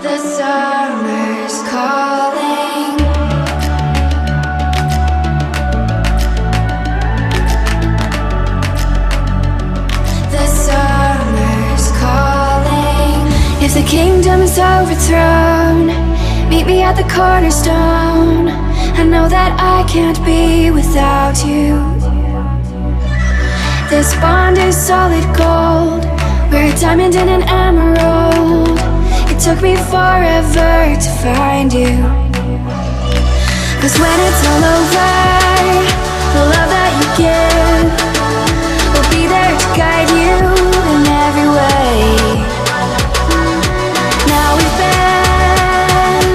The summer's calling. The summer's calling. If the kingdom is overthrown, meet me at the cornerstone. I know that I can't be without you. This bond is solid gold. We're a diamond and an emerald. It took me forever to find you. 'Cause when it's all over, the love that you give will be there to guide you in every way. Now we've been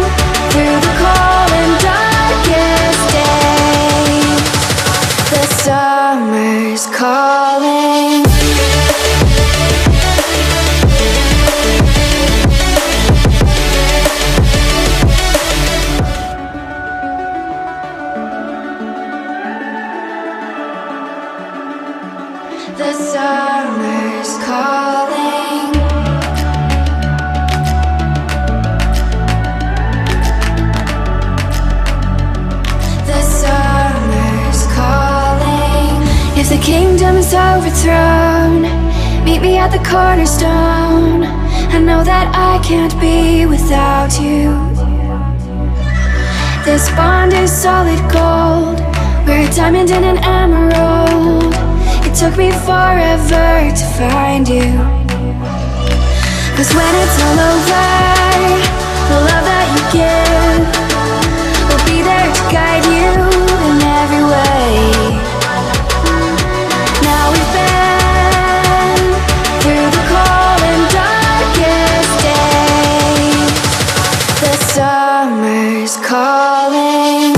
through the cold and darkest days. The summer's calling. The summer's calling. The summer's calling. If the kingdom is overthrown, meet me at the cornerstone. I know that I can't be without you. This bond is solid gold. We're a diamond and an emerald. It took me forever to find you. 'Cause when it's all over, the love that you give will be there to guide you in every way. Now we've been through the cold and darkest days. The summer's calling.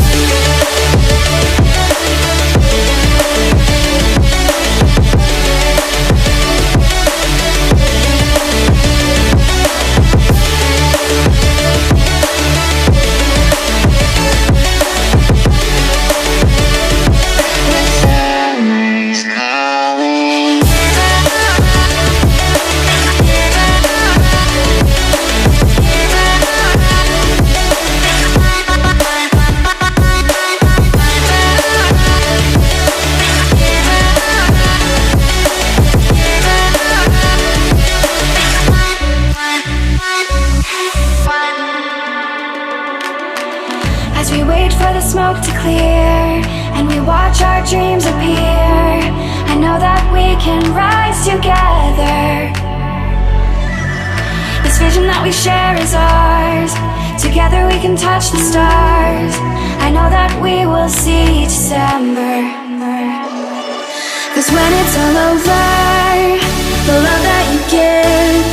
As we wait for the smoke to clear and we watch our dreams appear, I know that we can rise together. This vision that we share is ours. Together we can touch the stars. I know that we will see December. 'Cause when it's all over, the love that you give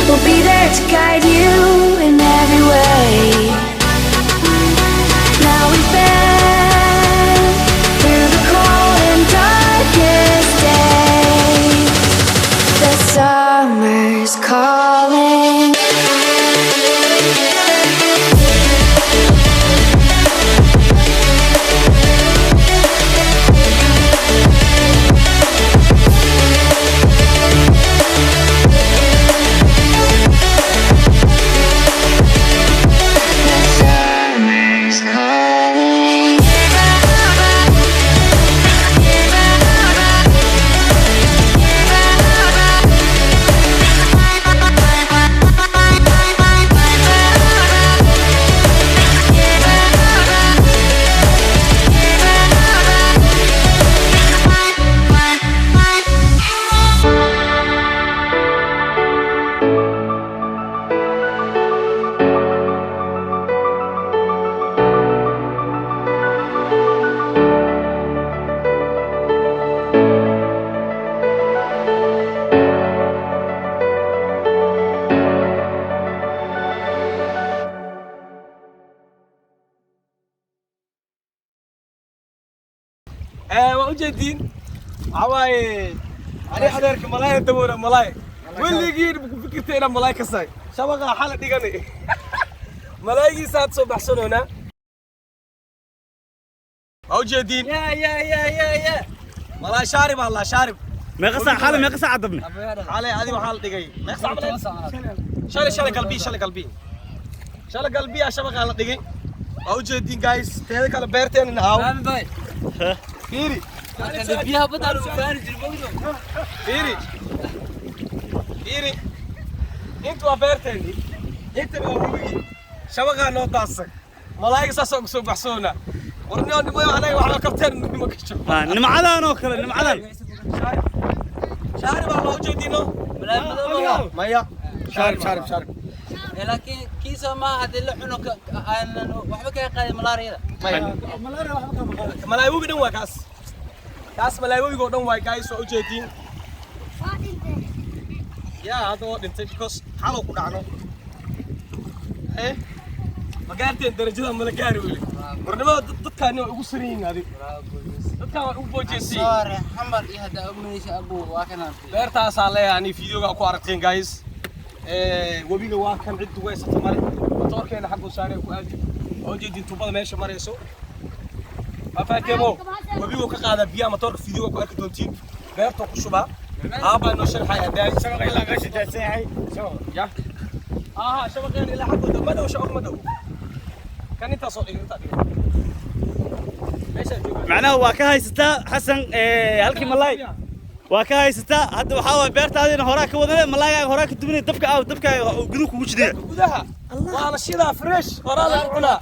will be there to guide you in every way. Now we've been through the cold and darkest days. The summer's calling. وجدين عواي أنا حضرك ملاي تبورة ملاي واللي يجير بفكرتي أنا ملاي كساي شبكة حالة ديجاني ملاي ساعات صبح سنونا وجدين يا ملاي شارب الله شارب ما قصة حالة ما قصة عذبني علي هذه محل دقيقة ما يقصع شال قلبي يا شباب على دقيق او جدين جايز تهدك على بيرتين نهاو فيري بيها بدل وفارج المغرب فيري انتوا بيرتين انت الوبيجي شباب نو داسك ملايك ساسو بحسونا ورنيو نمو علي وحنا كابتن ما كشف نمعدان او كله نمعدان شارب الله جدينو مايا شارب لكن كيسو ما هذا اللي حنو وحبك يا قايم ملاريا ملايو بدون واكاس كاس ملايو يقول دون واي جايز سو جدين يا هذا هو انت بيكوس حلو كدعنو ايه ما قارتين درجه ما لا قاري ولي ورنما dadkan ugu sariin adi dadkan waa ugu boojeysi صار حمر يهدا امنيش ابو واكنا beertaas aan leeyahay fiidiyoga ku aragteen guys wabiga waa kan cid weysata mare motorkeena xaq u saaray ku aadi oo jeedin tubada meesha mareyso afaatemo wabiga ka qaada biyaha motorka fiidiyoga ku arki doontiin beerta ku shubaa aaba noo sharxay adaa shabaqa ilaa gashi taasay ya shabaqeen ilaa xaq madow shabaqa madow kan inta soo dhigay inta dhigay معناه واكاي ستا حسن هلكي ملاي واكاي ستا هذا وحاول بيرتادين هوراك ودنا ملاي هوراك دبني دبكا غدو كوgu jideen gudaha waa la shidaa fresh horaa la cunaa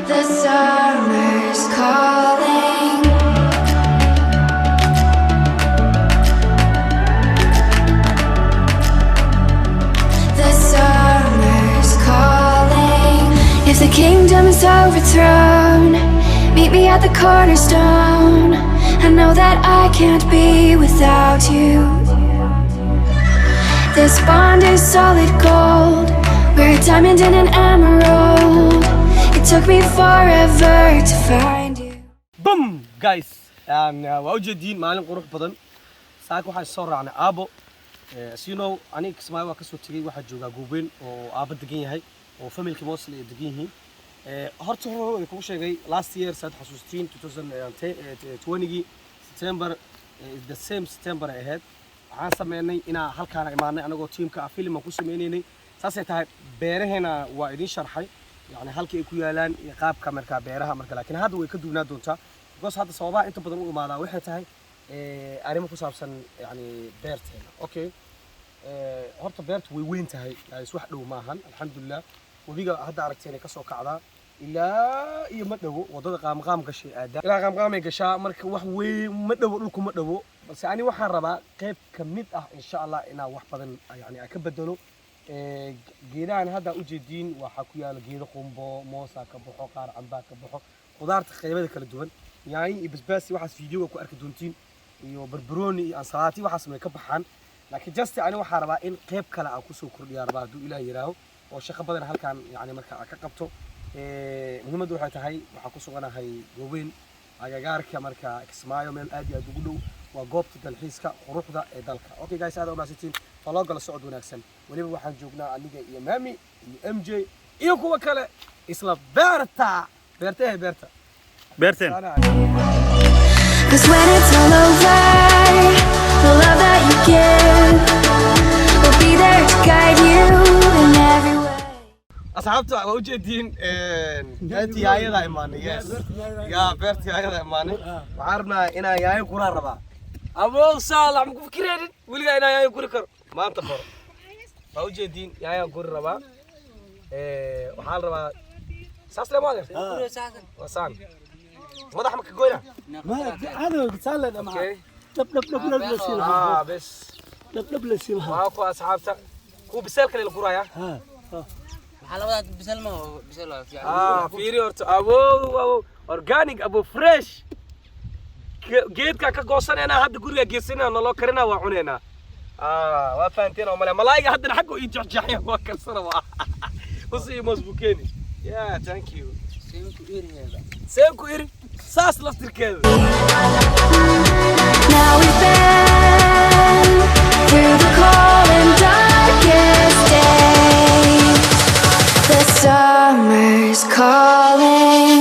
The summer's calling. The summer's calling. If the kingdom is overthrown, meet me at the cornerstone. I know that I can't be without you. This bond is solid gold. We're a diamond and an emerald. It took me forever to find you. Boom, guys. waa ujeedin maalin qurux badan. Saaka waxaan soo raacnay aabo. As you know, aniga Kismaayo waa kasoo tagay waxa jooga Guubeyn oo aabo degan yahay oo family mostly degan yihiin. Horta hore ku sheegay last year saad xasuustiin 2020 September is the same September ahead. Waxaan sameynay inaan halkaan imaanay anagoo teamka film ku sameeynay. Saasay tahay beeraheena waa idin sharxay. يعني halkii ay ku yaalaan qaabka marka beeraha marka laakiin hadda way ka duwnaa doontaa because hadda sababaha inta badan u imaada waxay tahay arrimo ku saabsan yani beerteena okay horta beertu way weyn tahay is wax dhow maahan alxamdulillah wabiga hadda aragteen ka soo kacdaa ilaa iyo ma dhawo wadada qaamqaam gashay aada ilaa qaamqaam ay gashaa marka wax weyn ma dhawo dhulku ma dhawo balse ani waxaan rabaa qayb ka mid ah insha Allah inaa wax badan yani ka bedelo geedahan hadda u jeedin waxa ku yaala geedo qumbo moosa ka baxo qaar camba ka baxo qudaarta qaybada kala duwan yaani basbaas waxaas fiidiyowga ku arki doontiin iyo barbarooni iyo ansalaati waxaas ma ka baxaan laakiin just ani waxa rabaa in qayb kale aan ku soo kordhiyo rabaa haduu ilaahay yaraaho oo shaqo badan halkaan yani marka ka qabto muhiimadu waxay tahay waxa ku suganahay Guubeyn agagaarka marka Kismaayo meel aad iyo aad ugu dhow waa goobta dalxiiska quruxda ee dalka okay guys aad u maasantiin faloo gala socod wanaagsan waliba waxaan joognaa aniga iyo Mami iyo MJ iyo kuwa kale isla beerta beerteen Cause when it's all over, the love that you give will be there to guide you in every way. asxaabta waa u jeedin beerta yaayada imaanay yes ya beerta yaayada imaanay waxaan rabnaa inaan yaayo qura rabaa abo saalax ma ku fikirin waliga inaan yaayo qura karo maanta qoro waa u jeedin yaayo qura rabaa waxaan rabaa saas le maadir wasaan madax ma ka goyna ما هذا سالد معاه لب لب لسيلها waa ku asxaabta ku bisel kale la quraaya ها حلوات بسلمة بسلمة fiiri horta abo organic abo fresh geedka ka goosanayna hadda guriga geesanayna naloo karina waa cunayna waa faanteen oo malaayga hadda xaq ii jajjaxay waa karsana waa wasi masbukeeni yeah thank you seenku iri saas laftirkeeda Now we've been through the cold and darkest days. The summer's calling.